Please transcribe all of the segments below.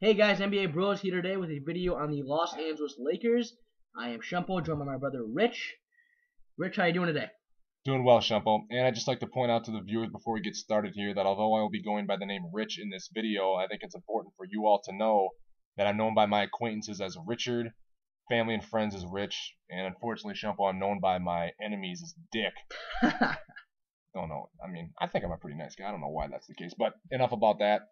Hey guys, NBA Bros here today with a video on the Los Angeles Lakers. I am Shumpo, joined by my brother Rich. Rich, how you doing today? Doing well, Shumpo. And I'd just like to point out to the viewers before we get started here that although I will be going by the name Rich in this video, I think it's important for you all to know that I'm known by my acquaintances as Richard, family and friends as Rich, and unfortunately, Shumpo, I'm known by my enemies as Dick. Don't know. I mean, I think I'm a pretty nice guy. I don't know why that's the case, but enough about that.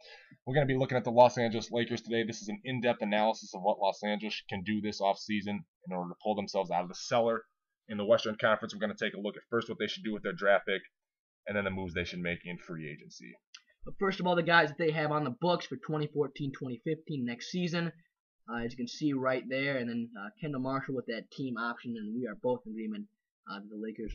We're going to be looking at the Los Angeles Lakers today. This is an in-depth analysis of what Los Angeles can do this offseason in order to pull themselves out of the cellar. In the Western Conference, we're going to take a look at first what they should do with their draft pick, and then the moves they should make in free agency. But first of all, the guys that they have on the books for 2014-2015 next season, as you can see right there, and then Kendall Marshall with that team option, and we are both in agreement that the Lakers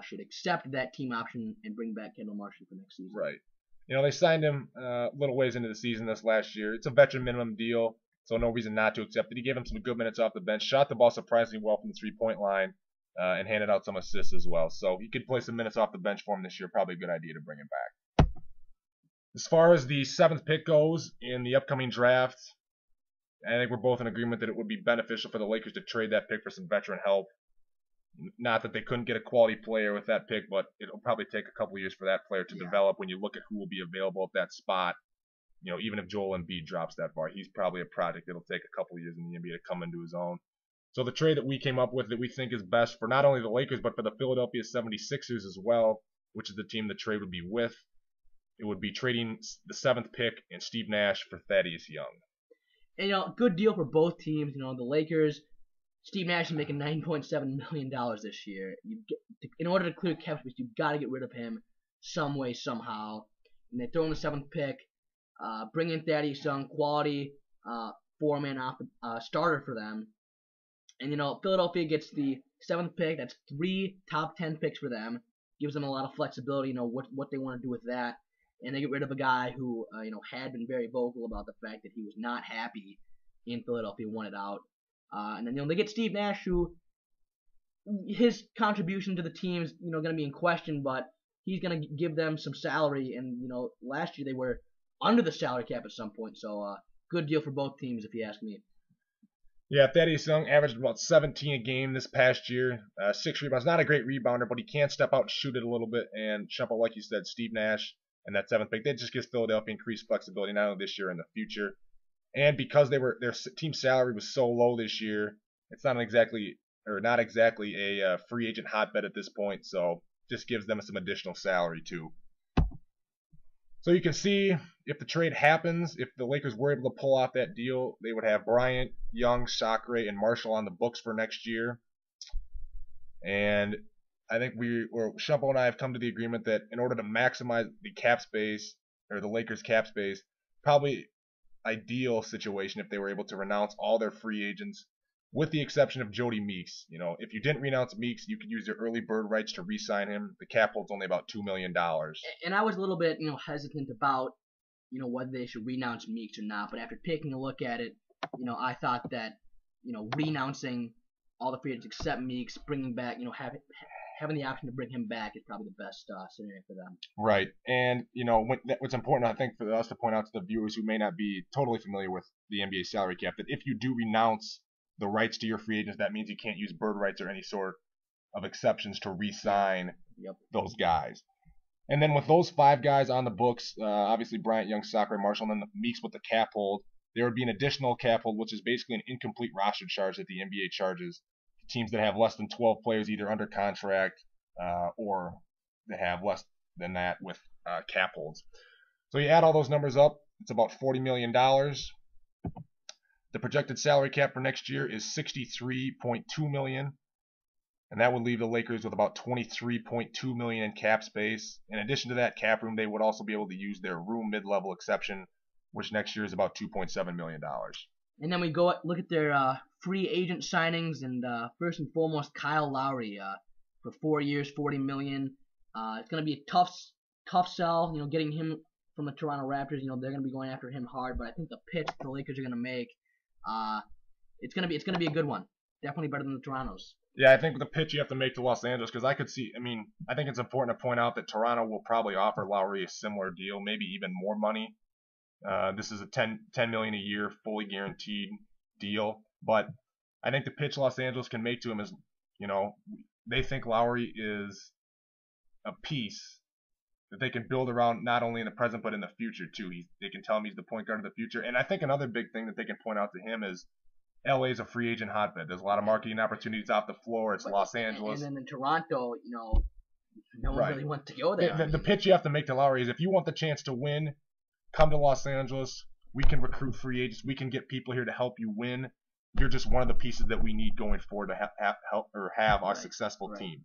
should accept that team option and bring back Kendall Marshall for next season. Right. You know, they signed him a little ways into the season this last year. It's a veteran minimum deal, so no reason not to accept it. He gave him some good minutes off the bench, shot the ball surprisingly well from the three-point line, and handed out some assists as well. So he could play some minutes off the bench for him this year. Probably a good idea to bring him back. As far as the 7th pick goes in the upcoming draft, I think we're both in agreement that it would be beneficial for the Lakers to trade that pick for some veteran help. Not that they couldn't get a quality player with that pick, but it'll probably take a couple years for that player to develop when you look at who will be available at that spot. You know, even if Joel Embiid drops that far, he's probably a project that'll take a couple years in the NBA to come into his own. So the trade that we came up with that we think is best for not only the Lakers, but for the Philadelphia 76ers as well, which is the team the trade would be with, it would be trading the 7th pick and Steve Nash for Thaddeus Young. And, good deal for both teams. The Lakers, Steve Nash is making $9.7 million this year. In order to clear cap space, you've got to get rid of him some way, somehow. And they throw in the 7th pick, bring in Thaddeus Young, quality four-man starter for them. And, Philadelphia gets the 7th pick. That's 3 top 10 picks for them. Gives them a lot of flexibility, what they want to do with that. And they get rid of a guy who, had been very vocal about the fact that he was not happy in Philadelphia, wanted out. And then, they get Steve Nash, who his contribution to the team is, going to be in question, but he's going to give them some salary. And, last year they were under the salary cap at some point. So, good deal for both teams, if you ask me. Yeah, Thaddeus Young averaged about 17 a game this past year. 6 rebounds. Not a great rebounder, but he can step out and shoot it a little bit. And Shumpo, like you said, Steve Nash and that 7th pick, that just gives Philadelphia increased flexibility, not only this year and the future. And because their team salary was so low this year, it's not exactly a free agent hotbed at this point. So just gives them some additional salary too. So you can see if the trade happens, if the Lakers were able to pull off that deal, they would have Bryant, Young, Sacre, and Marshall on the books for next year. And I think Shumpo and I have come to the agreement that in order to maximize the cap space, or the Lakers cap space, probably ideal situation if they were able to renounce all their free agents, with the exception of Jody Meeks. If you didn't renounce Meeks, you could use your early bird rights to re-sign him. The cap hold's only about $2 million. And I was a little bit, hesitant about, whether they should renounce Meeks or not. But after taking a look at it, I thought that, renouncing all the free agents except Meeks, bringing back, having the option to bring him back is probably the best scenario for them. Right. And, what's important, I think, for us to point out to the viewers who may not be totally familiar with the NBA salary cap, that if you do renounce the rights to your free agents, that means you can't use bird rights or any sort of exceptions to re-sign those guys. And then with those 5 guys on the books, obviously Bryant, Young, Sacre, Marshall, and then Meeks with the cap hold, there would be an additional cap hold, which is basically an incomplete roster charge that the NBA charges teams that have less than 12 players either under contract or that have less than that with cap holds. So you add all those numbers up, it's about $40 million. The projected salary cap for next year is $63.2 million, and that would leave the Lakers with about $23.2 million in cap space. In addition to that cap room, they would also be able to use their room mid-level exception, which next year is about $2.7 million. And then we go look at their free agent signings, and first and foremost, Kyle Lowry for 4 years, $40 million. It's going to be a tough sell, getting him from the Toronto Raptors. They're going to be going after him hard, but I think the pitch the Lakers are going to make, it's going to be a good one. Definitely better than the Torontos. Yeah, I think the pitch you have to make to Los Angeles, because I think it's important to point out that Toronto will probably offer Lowry a similar deal, maybe even more money. This is a $10 million a year, fully guaranteed deal. But I think the pitch Los Angeles can make to him is, they think Lowry is a piece that they can build around not only in the present but in the future too. They can tell him he's the point guard of the future. And I think another big thing that they can point out to him is LA is a free agent hotbed. There's a lot of marketing opportunities off the floor. It's Los Angeles. And then in Toronto, no one really wants to go there. The pitch you have to make to Lowry is if you want the chance to win, come to Los Angeles. We can recruit free agents. We can get people here to help you win. You're just one of the pieces that we need going forward to have our successful team.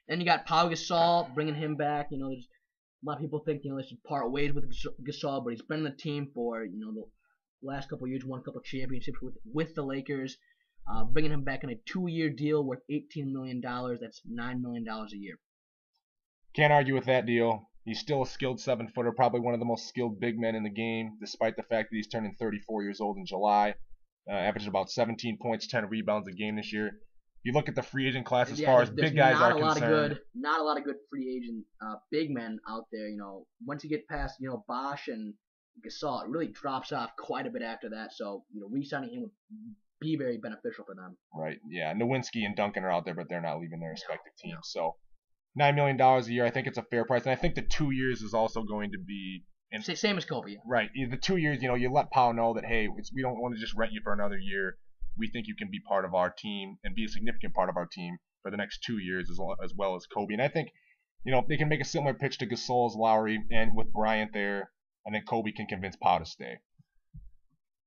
Then you got Pau Gasol, bringing him back. There's a lot of people think they should part ways with Gasol, but he's been in the team for the last couple of years, won a couple of championships with the Lakers. Bringing him back in a 2-year deal worth $18 million. That's $9 million a year. Can't argue with that deal. He's still a skilled 7-footer, probably one of the most skilled big men in the game, despite the fact that he's turning 34 years old in July. Averaged about 17 points, 10 rebounds a game this year. You look at the free agent class as far as big guys are concerned. Not a lot of good free agent big men out there. Once you get past Bosch and Gasol, it really drops off quite a bit after that. So re-signing him would be very beneficial for them. Right. Yeah. Nowinski and Duncan are out there, but they're not leaving their respective teams. So $9 million a year, I think it's a fair price, and I think the 2 years is also going to be. Same as Kobe. Right. The 2 years, you let Pau know that hey, we don't want to just rent you for another year. We think you can be part of our team and be a significant part of our team for the next 2 years as well as Kobe. And I think, they can make a similar pitch to Gasol as Lowry, and with Bryant there, I think Kobe can convince Pau to stay.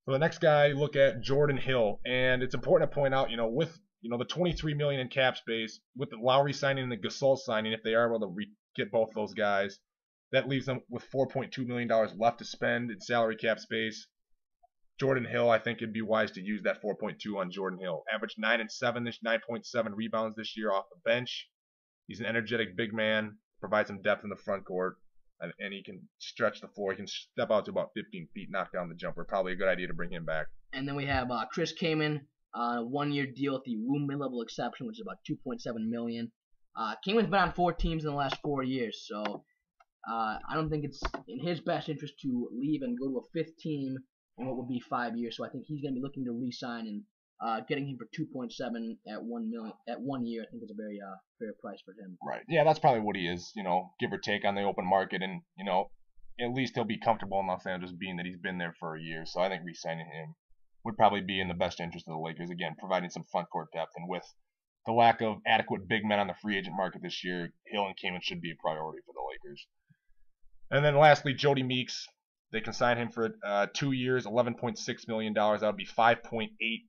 So the next guy, look at Jordan Hill, and it's important to point out, with the $23 million in cap space, with the Lowry signing and the Gasol signing, if they are able to get both those guys, that leaves them with $4.2 million left to spend in salary cap space. Jordan Hill, I think it'd be wise to use that 4.2 on Jordan Hill. Averaged 9 and 7 this 9.7 rebounds this year off the bench. He's an energetic big man, provides some depth in the front court, and he can stretch the floor. He can step out to about 15 feet, knock down the jumper. Probably a good idea to bring him back. And then we have Chris Kaman, 1-year deal with the room mid-level exception, which is about $2.7 million. Kaman's been on 4 teams in the last 4 years, so I don't think it's in his best interest to leave and go to a 5th team in what would be 5 years. So I think he's going to be looking to re-sign, and getting him for 2.7 at 1 million at 1 year, I think is a very fair price for him. Right. Yeah, that's probably what he is. Give or take on the open market, and at least he'll be comfortable in Los Angeles, being that he's been there for a year. So I think re-signing him would probably be in the best interest of the Lakers. Again, providing some front court depth, and with the lack of adequate big men on the free agent market this year, Hill and Kaman should be a priority for the Lakers. And then lastly, Jody Meeks. They can sign him for 2 years, $11.6 million. That would be 5.8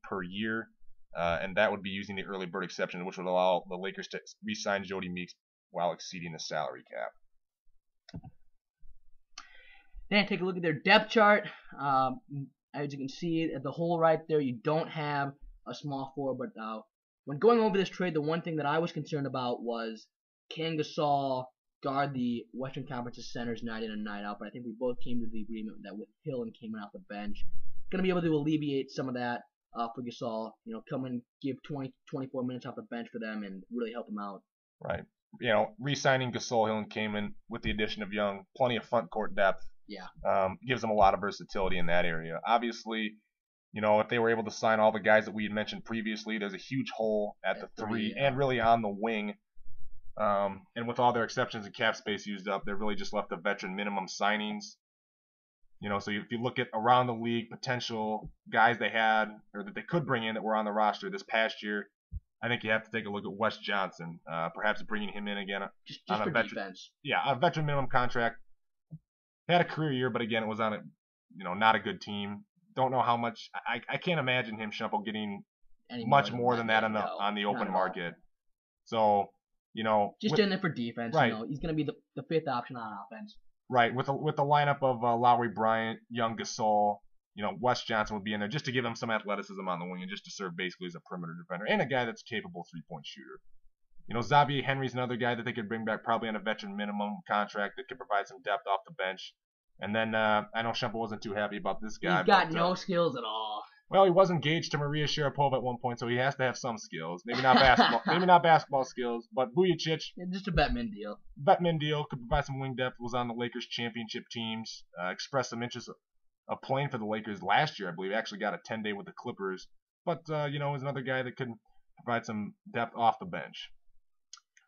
per year, and that would be using the early bird exception, which would allow the Lakers to re-sign Jody Meeks while exceeding the salary cap. Then take a look at their depth chart. As you can see at the hole right there, you don't have a small forward. But when going over this trade, the one thing that I was concerned about was, can Gasol guard the Western Conference's centers night in and night out? But I think we both came to the agreement that with Hill and Kaman off the bench, going to be able to alleviate some of that for Gasol. Come and give 20, 24 minutes off the bench for them and really help them out. Right. Re-signing Gasol, Hill, and Kaman with the addition of Young, plenty of front court depth. Yeah. Gives them a lot of versatility in that area. Obviously, if they were able to sign all the guys that we had mentioned previously, there's a huge hole at the 3 and really on the wing. And with all their exceptions and cap space used up, they're really just left the veteran minimum signings. So if you look at around the league potential guys they had or that they could bring in that were on the roster this past year, I think you have to take a look at Wes Johnson, perhaps bringing him in again just on for a veteran defense. Yeah, a veteran minimum contract. He had a career year, but again, it was on a not a good team. Don't know how much. I can't imagine him, Shumple, getting much more than that on the open market. So. Just in there for defense. Right. He's going to be the 5th option on offense. Right. With the lineup of Lowry, Bryant, Young, Gasol, Wes Johnson would be in there just to give him some athleticism on the wing and just to serve basically as a perimeter defender and a guy that's a capable 3-point shooter. Xavier Henry's another guy that they could bring back probably on a veteran minimum contract that could provide some depth off the bench. And then I know Shumple wasn't too happy about this guy. He's got no skills at all. Well, he was engaged to Maria Sharapova at one point, so he has to have some skills. Maybe not basketball, maybe not basketball skills, but Vujacic, Yeah, just a Bettman deal. Bettman deal, could provide some wing depth. Was on the Lakers championship teams. Expressed some interest of playing for the Lakers last year, I believe. Actually got a 10-day with the Clippers, but is another guy that could provide some depth off the bench.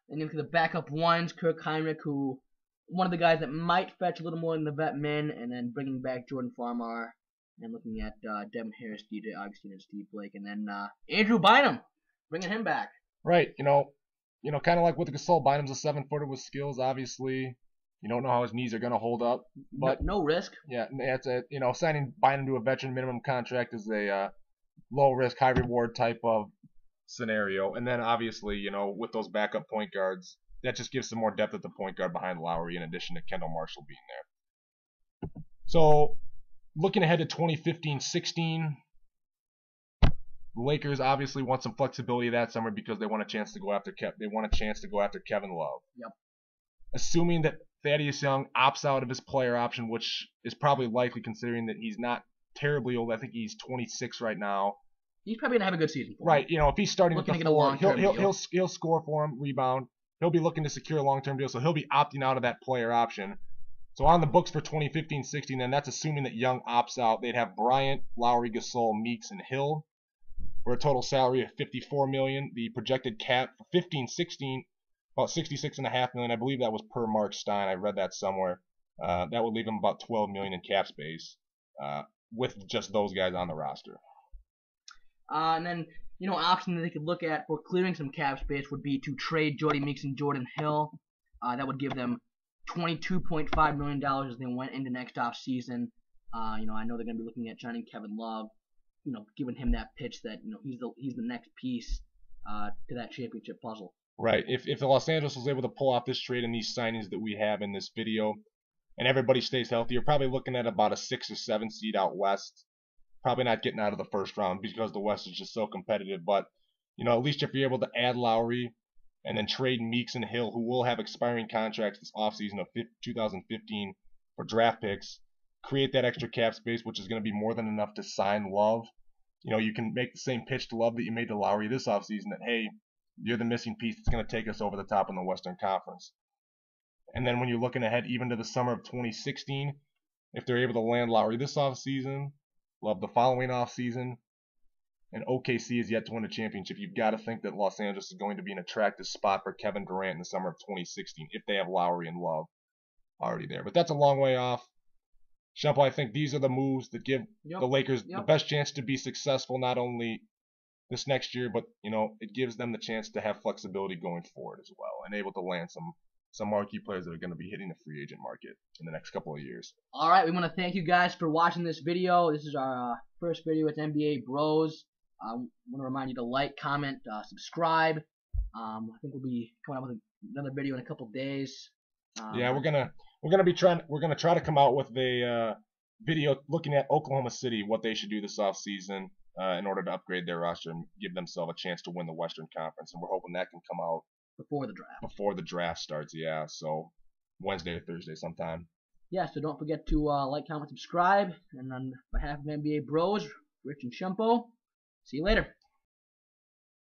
And you look at the backup ones, Kirk Heinrich, who one of the guys that might fetch a little more than the vet men, and then bringing back Jordan Farmar, and looking at Devin Harris, DJ Augustine, and Steve Blake, and then Andrew Bynum, bringing him back. Right, kind of like with the Gasol, Bynum's a 7-footer with skills. Obviously, you don't know how his knees are going to hold up, but no risk. Yeah, it's signing Bynum to a veteran minimum contract is a low risk, high reward type of scenario. And then obviously, with those backup point guards, that just gives some more depth at the point guard behind Lowry, in addition to Kendall Marshall being there. So, looking ahead to 2015-16, the Lakers obviously want some flexibility that summer because they want a chance to go after Kevin Love. Yep. Assuming that Thaddeus Young opts out of his player option, which is probably likely considering that he's not terribly old. I think he's 26 right now. He's probably gonna have a good season for him. Right, if he's starting looking at the to get a long-term he'll score for him, rebound. He'll be looking to secure a long-term deal, so he'll be opting out of that player option. So on the books for 2015-16, then that's assuming that Young opts out. They'd have Bryant, Lowry, Gasol, Meeks, and Hill for a total salary of $54 million. The projected cap for 15-16, about $66.5 million. I believe that was per Mark Stein. I read that somewhere. That would leave them about $12 million in cap space with just those guys on the roster. And then, option that they could look at for clearing some cap space would be to trade Jody Meeks and Jordan Hill. That would give them $22.5 million as they went into next off season. I know they're going to be looking at signing Kevin Love, giving him that pitch that he's the next piece to that championship puzzle. Right. If Los Angeles was able to pull off this trade and these signings that we have in this video, and everybody stays healthy, you're probably looking at about a 6 or 7 seed out west. Probably not getting out of the first round because the West is just so competitive. But, at least if you're able to add Lowry and then trade Meeks and Hill, who will have expiring contracts this offseason of 2015 for draft picks, create that extra cap space, which is going to be more than enough to sign Love. You can make the same pitch to Love that you made to Lowry this offseason that, hey, you're the missing piece that's going to take us over the top in the Western Conference. And then when you're looking ahead even to the summer of 2016, if they're able to land Lowry this offseason, Love the following offseason, and OKC is yet to win a championship, you've got to think that Los Angeles is going to be an attractive spot for Kevin Durant in the summer of 2016 if they have Lowry and Love already there. But that's a long way off. Shumpo, I think these are the moves that give the Lakers the best chance to be successful not only this next year, but it gives them the chance to have flexibility going forward as well and able to land some marquee players that are going to be hitting the free agent market in the next couple of years. All right, we want to thank you guys for watching this video. This is our first video with NBA Bros. I want to remind you to like, comment, subscribe. I think we'll be coming out with another video in a couple days. Yeah, we're gonna try to come out with a video looking at Oklahoma City, what they should do this offseason in order to upgrade their roster and give themselves a chance to win the Western Conference, and we're hoping that can come out before the draft starts. Yeah, so Wednesday or Thursday sometime. Yeah, so don't forget to like, comment, subscribe, and on behalf of NBA Bros, Rich and Shumpo, see you later.